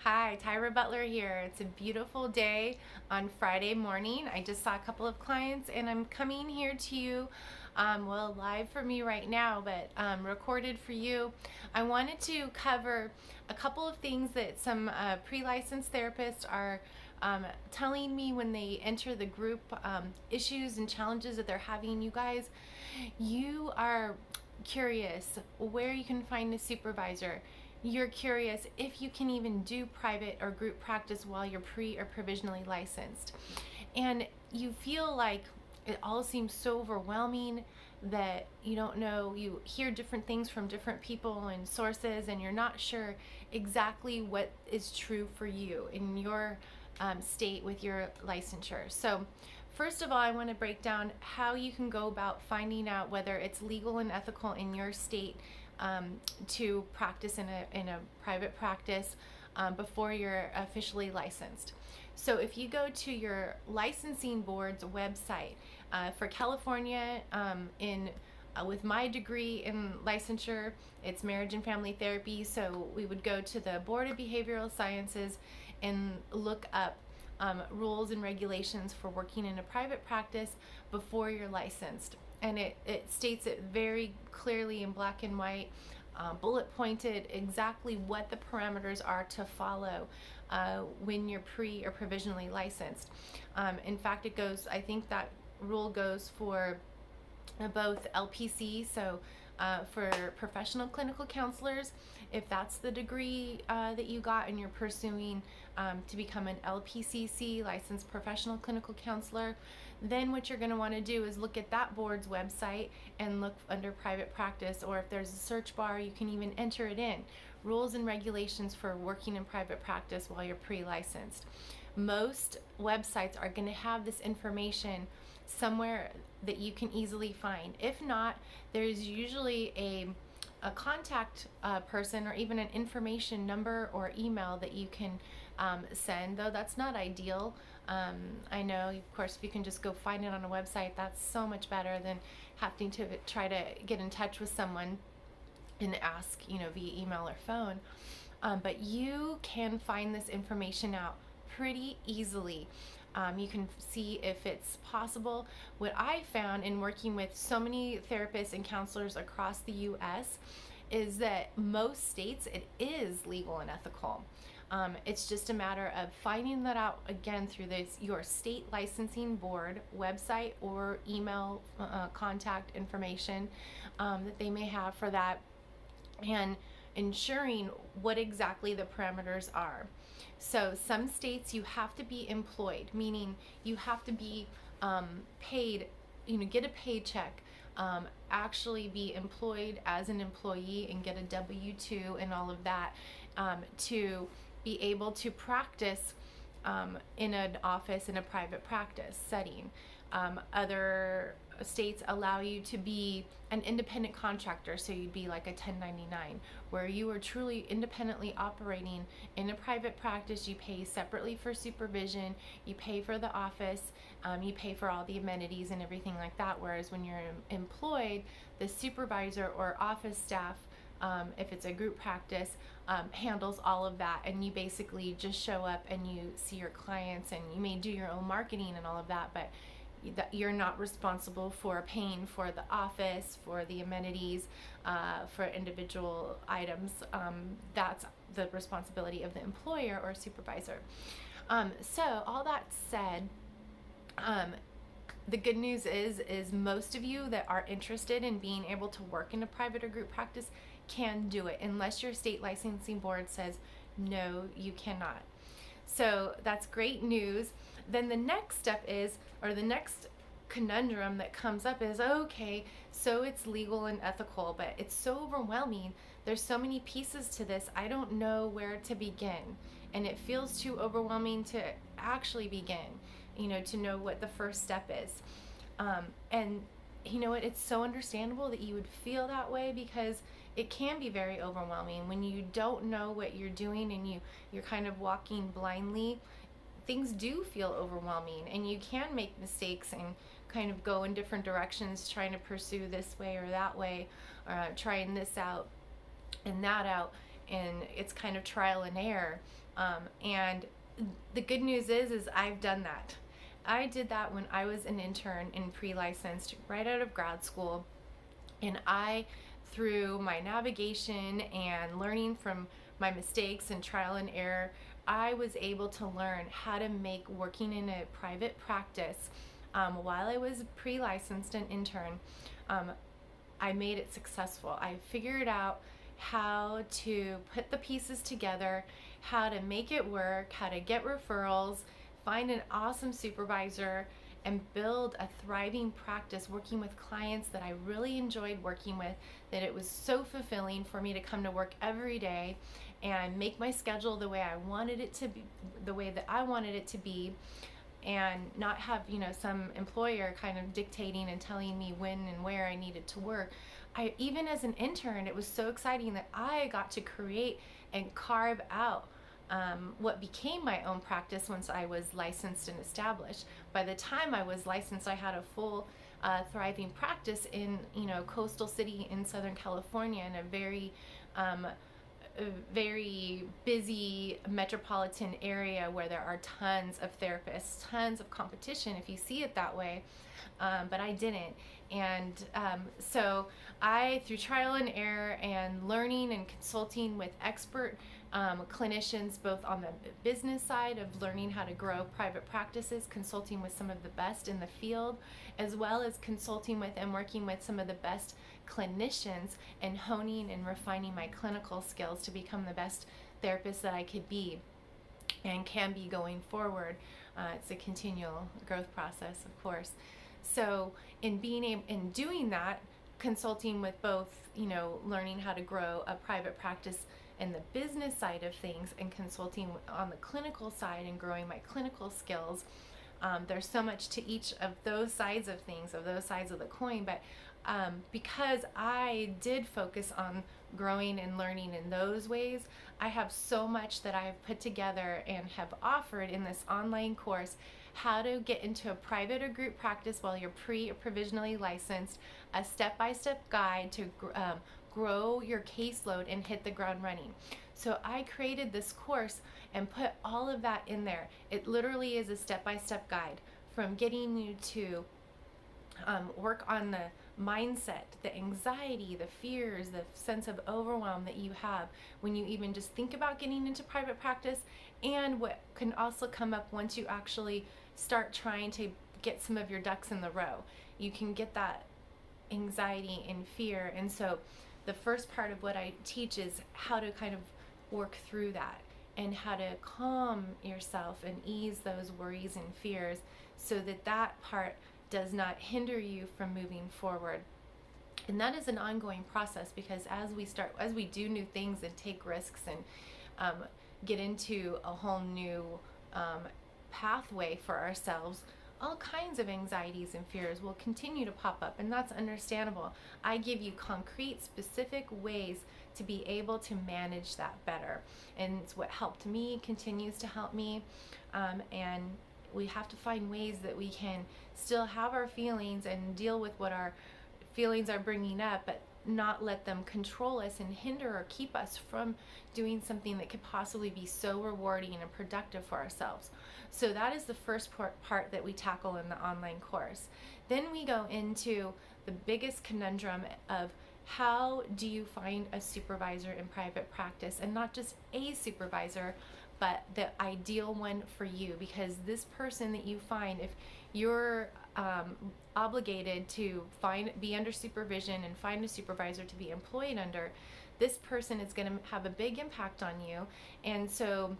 Hi, Tyra Butler here. It's a beautiful day on Friday morning. I just saw a couple of clients and I'm coming here to you, live for me right now, but recorded for you. I wanted to cover a couple of things that some pre-licensed therapists are telling me when they enter the group, issues and challenges that they're having. You guys, you are curious where you can find a supervisor. You're curious if you can even do private or group practice while you're pre or provisionally licensed. And you feel like it all seems so overwhelming that you don't know, you hear different things from different people and sources, and you're not sure exactly what is true for you in your state with your licensure. So, first of all, I want to break down how you can go about finding out whether it's legal and ethical in your state to practice in a private practice before you're officially licensed. So if you go to your licensing board's website for California, in with my degree in licensure, it's marriage and family therapy. So we would go to the Board of Behavioral Sciences and look up rules and regulations for working in a private practice before you're licensed. And it states it very clearly in black and white, bullet pointed, exactly what the parameters are to follow when you're pre or provisionally licensed. In fact, it goes, I think that rule goes for both LPC, so for professional clinical counselors, if that's the degree that you got and you're pursuing to become an LPCC, licensed professional clinical counselor, then what you're going to want to do is look at that board's website and look under private practice, or if there's a search bar, you can even enter it in. Rules and regulations for working in private practice while you're pre-licensed. Most websites are going to have this information somewhere that you can easily find. If not, there's usually a contact person or even an information number or email that you can send, though that's not ideal. I know, of course, if you can just go find it on a website, that's so much better than having to try to get in touch with someone and ask, via email or phone. But you can find this information out pretty easily. You can see if it's possible. What I found in working with so many therapists and counselors across the U.S. is that most states it is legal and ethical. It's just a matter of finding that out again through your state licensing board website or email contact information that they may have for that, and ensuring what exactly the parameters are. So some states you have to be employed, meaning you have to be paid, get a paycheck, actually be employed as an employee and get a W-2 and all of that, to be able to practice in an office in a private practice setting. Other states allow you to be an independent contractor, so you'd be like a 1099, where you are truly independently operating in a private practice. You pay separately for supervision, you pay for the office, you pay for all the amenities and everything like that, whereas when you're employed, the supervisor or office staff, if it's a group practice, handles all of that, and you basically just show up and you see your clients, and you may do your own marketing and all of that, but you're not responsible for paying for the office, for the amenities, for individual items. That's the responsibility of the employer or supervisor. So all that said, the good news is most of you that are interested in being able to work in a private or group practice can do it, unless your state licensing board says no, you cannot. So that's great news. Then the next step is, or the next conundrum that comes up is, okay, so it's legal and ethical, but it's so overwhelming. There's so many pieces to this. I don't know where to begin. And it feels too overwhelming to actually begin, to know what the first step is. And you know what? It's so understandable that you would feel that way, because it can be very overwhelming when you don't know what you're doing and you're kind of walking blindly. Things do feel overwhelming, and you can make mistakes and kind of go in different directions, trying to pursue this way or that way, or trying this out and that out. and it's kind of trial and error. And the good news is I've done that. I did that when I was an intern and pre-licensed right out of grad school, and I, through my navigation and learning from my mistakes and trial and error, I was able to learn how to make working in a private practice, while I was pre-licensed and intern. um, I made it successful. I figured out how to put the pieces together, how to make it work, how to get referrals, find an awesome supervisor, and build a thriving practice working with clients that I really enjoyed working with, that it was so fulfilling for me to come to work every day and make my schedule the way I wanted it to be, the way that I wanted it to be, and not have, some employer kind of dictating and telling me when and where I needed to work. I, even as an intern, it was so exciting that I got to create and carve out what became my own practice once I was licensed and established. By the time I was licensed, I had a full thriving practice in, coastal city in Southern California, in a very busy metropolitan area where there are tons of therapists, tons of competition, if you see it that way. But I didn't. And so I, through trial and error and learning and consulting with expert clinicians, both on the business side of learning how to grow private practices, consulting with some of the best in the field, as well as consulting with and working with some of the best clinicians, and honing and refining my clinical skills to become the best therapist that I could be and can be going forward. It's a continual growth process, of course. So in doing that, consulting with both, learning how to grow a private practice and the business side of things, and consulting on the clinical side and growing my clinical skills. There's so much to each of those sides of things, of those sides of the coin, but because I did focus on growing and learning in those ways, I have so much that I have put together and have offered in this online course: how to get into a private or group practice while you're pre or provisionally licensed, a step-by-step guide to grow your caseload and hit the ground running. So I created this course and put all of that in there. It literally is a step-by-step guide from getting you to work on the mindset, the anxiety, the fears, the sense of overwhelm that you have when you even just think about getting into private practice, and what can also come up once you actually start trying to get some of your ducks in the row. You can get that anxiety and fear. And so the first part of what I teach is how to kind of work through that, and how to calm yourself and ease those worries and fears, so that that part does not hinder you from moving forward. And that is an ongoing process, because as we do new things and take risks and get into a whole new pathway for ourselves, all kinds of anxieties and fears will continue to pop up, and that's understandable. I give you concrete, specific ways to be able to manage that better, and it's what helped me, continues to help me. And we have to find ways that we can still have our feelings and deal with what our feelings are bringing up, but not let them control us and hinder or keep us from doing something that could possibly be so rewarding and productive for ourselves. So that is the first part that we tackle in the online course. Then we go into the biggest conundrum of: how do you find a supervisor in private practice, and not just a supervisor, but the ideal one for you? Because this person that you find, if you're obligated to be under supervision and find a supervisor to be employed under, this person is going to have a big impact on you. And so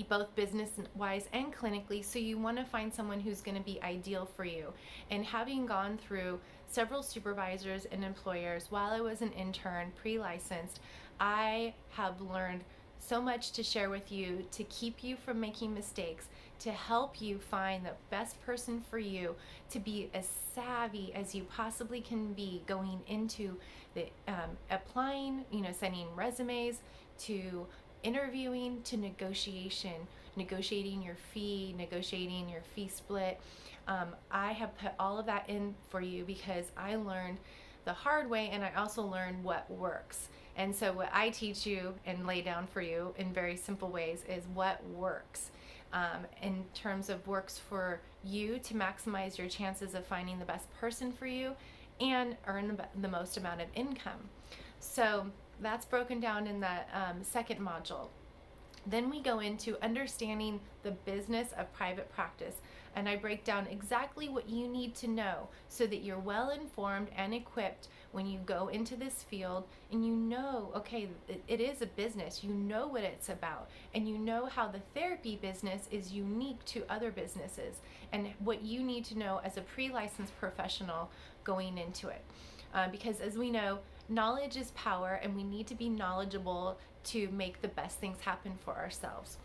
both business wise and clinically, so you want to find someone who's going to be ideal for you. And having gone through several supervisors and employers while I was an intern, pre-licensed, I have learned so much to share with you, to keep you from making mistakes, to help you find the best person for you, to be as savvy as you possibly can be going into the applying, sending resumes, to interviewing, to negotiating your fee, negotiating your fee split. I have put all of that in for you because I learned the hard way, and I also learned what works. And so what I teach you and lay down for you in very simple ways is what works, in terms of works for you to maximize your chances of finding the best person for you and earn the most amount of income. So that's broken down in the second module. Then we go into understanding the business of private practice, and I break down exactly what you need to know so that you're well informed and equipped when you go into this field, and you know, okay, it is a business, you know what it's about, and you know how the therapy business is unique to other businesses, and what you need to know as a pre-licensed professional going into it. Because as we know, knowledge is power, and we need to be knowledgeable to make the best things happen for ourselves.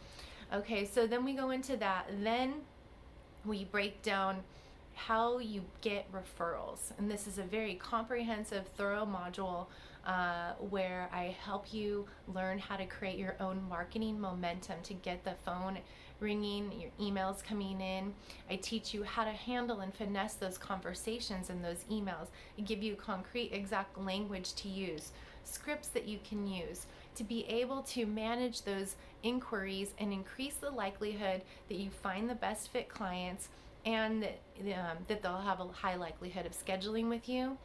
Okay, so then we go into that. Then we break down how you get referrals. And this is a very comprehensive, thorough module where I help you learn how to create your own marketing momentum to get the phone ringing, your emails coming in. I teach you how to handle and finesse those conversations and those emails. I give you concrete, exact language to use, scripts that you can use to be able to manage those inquiries and increase the likelihood that you find the best fit clients, and that they'll have a high likelihood of scheduling with you.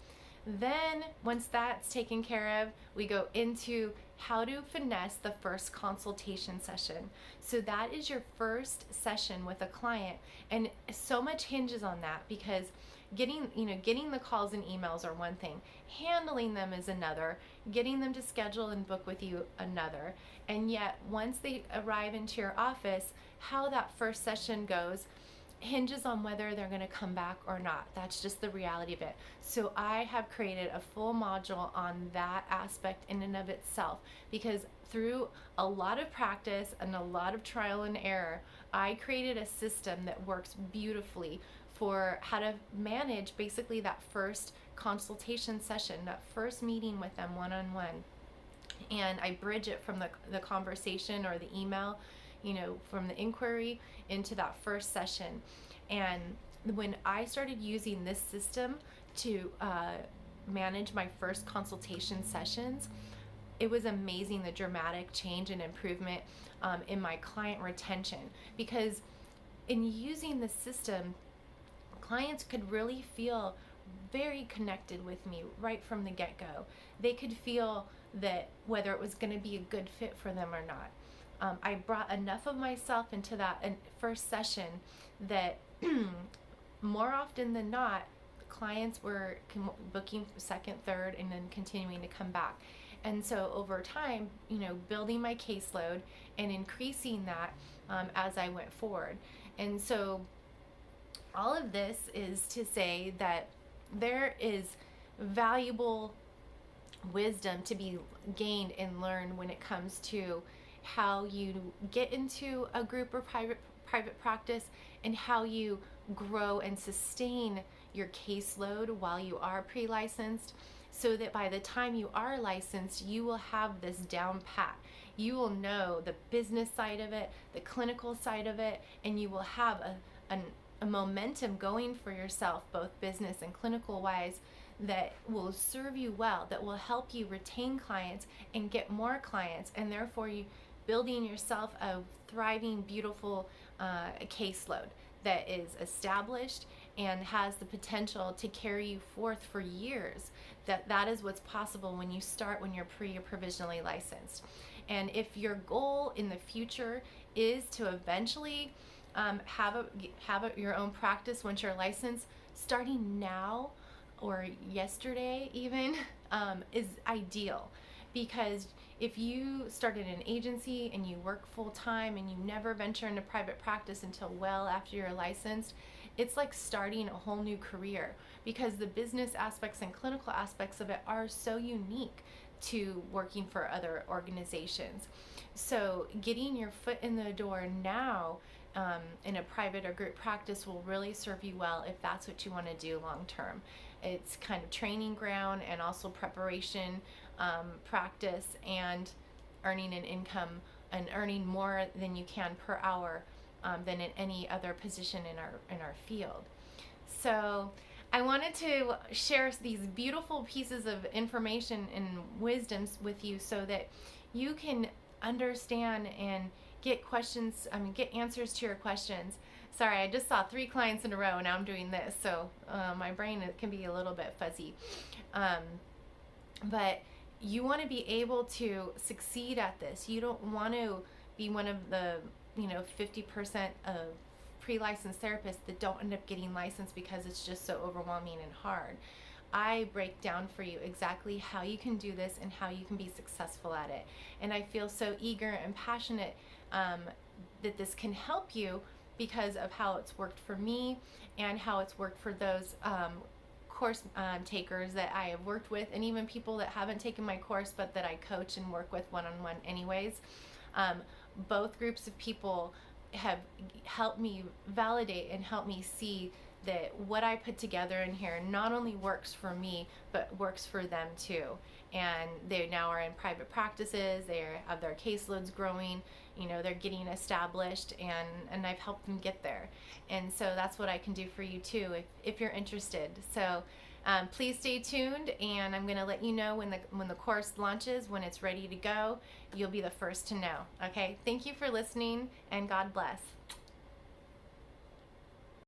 Then once that's taken care of, we go into how to finesse the first consultation session. So that is your first session with a client, and so much hinges on that, because getting the calls and emails are one thing, handling them is another, getting them to schedule and book with you another. And yet once they arrive into your office, how that first session goes hinges on whether they're going to come back or not. That's just the reality of it. So I have created a full module on that aspect in and of itself, because through a lot of practice and a lot of trial and error, I created a system that works beautifully for how to manage basically that first consultation session, that first meeting with them one-on-one. And I bridge it from the conversation or the email, from the inquiry into that first session. And when I started using this system to manage my first consultation sessions, it was amazing, the dramatic change and improvement in my client retention. Because in using the system, clients could really feel very connected with me right from the get-go. They could feel that whether it was going to be a good fit for them or not. I brought enough of myself into that first session that more often than not, clients were booking second, third, and then continuing to come back. And so over time, building my caseload and increasing that as I went forward. And so all of this is to say that there is valuable wisdom to be gained and learned when it comes to how you get into a group or private practice, and how you grow and sustain your caseload while you are pre-licensed, so that by the time you are licensed, you will have this down pat. You will know the business side of it, the clinical side of it, and you will have a momentum going for yourself, both business and clinical wise, that will serve you well, that will help you retain clients and get more clients, and therefore you building yourself a thriving, beautiful caseload that is established and has the potential to carry you forth for years. That is what's possible when you start, when you're or provisionally licensed. And if your goal in the future is to eventually have your own practice once you're licensed, starting now or yesterday even is ideal. Because if you started an agency and you work full time and you never venture into private practice until well after you're licensed, it's like starting a whole new career, because the business aspects and clinical aspects of it are so unique to working for other organizations. So getting your foot in the door now in a private or group practice will really serve you well if that's what you want to do long term. It's kind of training ground and also preparation, practice, and earning an income and earning more than you can per hour than in any other position in our field. So I wanted to share these beautiful pieces of information and wisdoms with you so that you can understand and get get answers to your questions. Sorry, I just saw 3 clients in a row. Now I'm doing this, so my brain can be a little bit fuzzy. Um, but you want to be able to succeed at this. You don't want to be one of the 50% of pre-licensed therapists that don't end up getting licensed because it's just so overwhelming and hard. I break down for you exactly how you can do this and how you can be successful at it. And I feel so eager and passionate that this can help you because of how it's worked for me and how it's worked for those course takers that I have worked with, and even people that haven't taken my course but that I coach and work with one-on-one anyways. Both groups of people have helped me validate and help me see that what I put together in here not only works for me but works for them too. And they now are in private practices, they have their caseloads growing, they're getting established, and I've helped them get there. And so that's what I can do for you too if you're interested. So please stay tuned, and I'm going to let you know when the course launches, when it's ready to go. You'll be the first to know. Okay, thank you for listening, and God bless.